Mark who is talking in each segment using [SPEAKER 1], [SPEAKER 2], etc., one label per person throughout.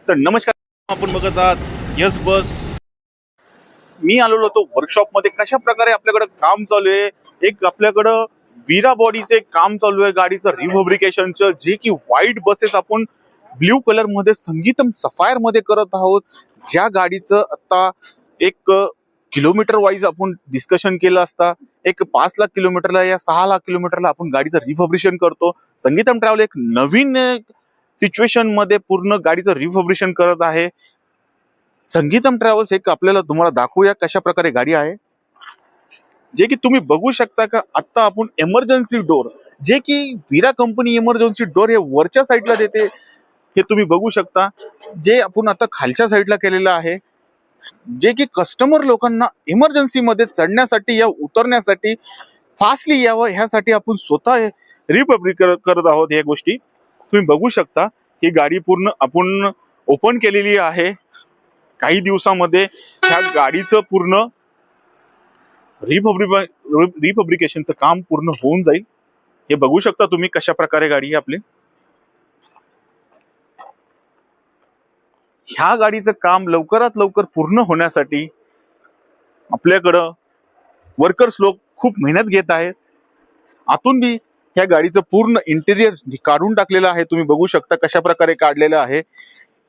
[SPEAKER 1] तर नमस्कार, आपण बघत आहात यस बस. मी आलेलो होतो वर्कशॉप मध्ये. कशा प्रकारे आपल्याकडे काम चालू आहे, एक आपल्याकडं वीरा बॉडीचे काम चालू आहे गाडीचं रिफॅब्रिकेशनचं, जे की व्हाईट बसेस आपण ब्ल्यू कलर मध्ये संगीतम सफायर मध्ये करत आहोत. ज्या गाडीचं आता एक किलोमीटर वाईज आपण डिस्कशन केलं असता, एक 5 लाख किलोमीटरला या 6 लाख किलोमीटरला आपण गाडीचं रिफॅब्रिकेशन करतो. संगीतम ट्रॅव्हल एक नवीन सिच्युएशन मध्ये पूर्ण गाडीचं रिफॅब्रिकेशन करत आहे. संगीतम ट्रॅव्हल्स एक आपल्याला तुम्हाला दाखवूया कशा प्रकारे गाडी आहे, जे की तुम्ही बघू शकता का. आता आपण इमर्जन्सी डोर, जे की वीरा कंपनी इमर्जन्सी डोर हे वरच्या साईडला देते, हे तुम्ही बघू शकता. जे आपण आता खालच्या साईडला केलेलं आहे, जे की कस्टमर लोकांना इमर्जन्सी मध्ये चढण्यासाठी या उतरण्यासाठी फास्टली यावं ह्यासाठी आपण स्वतः रिपब्लिक करत आहोत. या गोष्टी तुम्ही बघू शकता. ही गाडी पूर्ण आपण ओपन केलेली आहे. काही दिवसामध्ये ह्या गाडीचं पूर्ण रिफॅब्रिकेशनचं काम पूर्ण होऊन जाईल. हे बघू शकता तुम्ही कशा प्रकारे गाडी आहे आपली. ह्या गाडीचं काम लवकरात लवकर पूर्ण होण्यासाठी आपल्याकडं वर्कर्स लोक खूप मेहनत घेत आहेत. आतून बी ह्या गाडीचं पूर्ण इंटेरियर काढून टाकलेलं आहे. तुम्ही बघू शकता कशा प्रकारे काढलेलं आहे.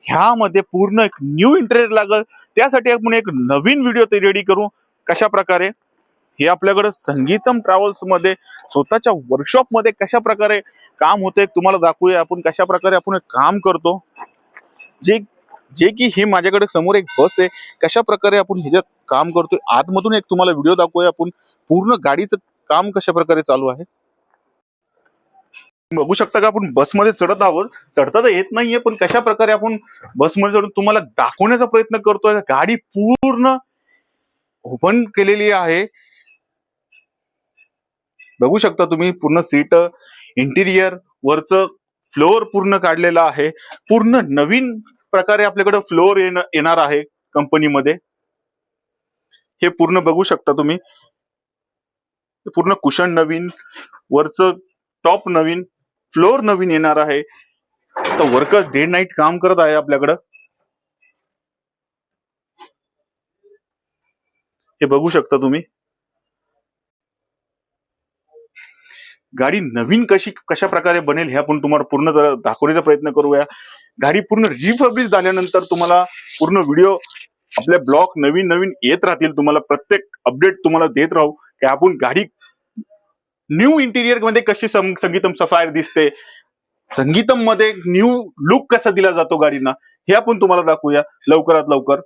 [SPEAKER 1] ह्यामध्ये पूर्ण एक न्यू इंटेरियर लागल, त्यासाठी आपण एक नवीन व्हिडिओ ते रेडी करू. कशा प्रकारे हे आपल्याकडे संगीतम ट्रॅव्हल्स मध्ये स्वतःच्या वर्कशॉप मध्ये कशा प्रकारे काम होते तुम्हाला दाखवूया. आपण कशा प्रकारे आपण काम करतो, जे जे की हे माझ्याकडे समोर एक बस आहे, कशा प्रकारे आपण ह्याच्यात काम करतोय. आतमधून एक तुम्हाला व्हिडिओ दाखवूया आपण पूर्ण गाडीचं काम कशा प्रकारे चालू आहे. बघू शकता का आपण बसमध्ये चढत आहोत. चढता तर येत नाहीये, पण कशा प्रकारे आपण बसमध्ये चढून तुम्हाला दाखवण्याचा प्रयत्न करतोय. गाडी पूर्ण ओपन केलेली आहे. बघू शकता तुम्ही पूर्ण सीट, इंटिरियर, वरचं फ्लोअर पूर्ण काढलेला आहे. पूर्ण नवीन प्रकारे आपल्याकडे फ्लोअर येणार आहे कंपनीमध्ये. हे पूर्ण बघू शकता तुम्ही. पूर्ण कुशन नवीन, वरचं टॉप नवीन, फ्लोअर नवीन येणार आहे. तर वर्कर डे नाईट काम करत आहे आपल्याकडं. हे बघू शकता तुम्ही. गाडी नवीन कशा प्रकारे बनेल हे आपण तुम्हाला पूर्ण दाखवण्याचा प्रयत्न करूया. गाडी पूर्ण रिफर्बिश झाल्यानंतर तुम्हाला पूर्ण व्हिडिओ आपल्या ब्लॉग नवीन नवीन येत राहतील. तुम्हाला प्रत्येक अपडेट तुम्हाला देत राहू की आपण गाडी न्यू इंटिरियर मध्ये कशी संगीतम सफायर दिसते, संगीतम मध्ये न्यू लुक कसा दिला जातो गाडीना, हे आपण तुम्हाला दाखवूया लवकरात लवकर.